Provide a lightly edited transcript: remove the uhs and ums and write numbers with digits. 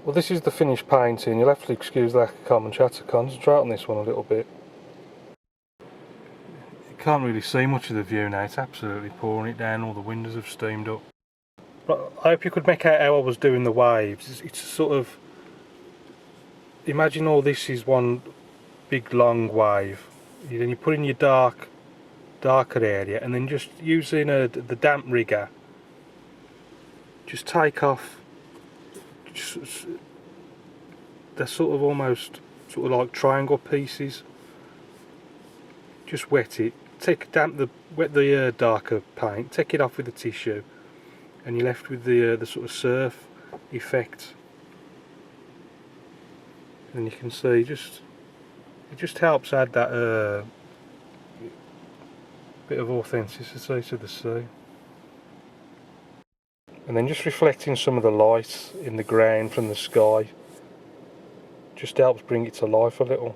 Well, this is the finished painting. You'll have to excuse the lack of common chatter. Concentrate on this one a little bit. You can't really see much of the view now. It's absolutely pouring it down. All the windows have steamed up. But I hope you could make out how I was doing the waves. It's sort of... Imagine all this is one big long wave. Then you put in your darker area, and then just using the damp rigger, just take off. They're sort of almost like triangle pieces. Just wet it. Wet the darker paint. Take it off with the tissue, and you're left with the sort of surf effect. And you can see it just helps add that bit of authenticity to the sea. And then just reflecting some of the light in the ground from the sky just helps bring it to life a little.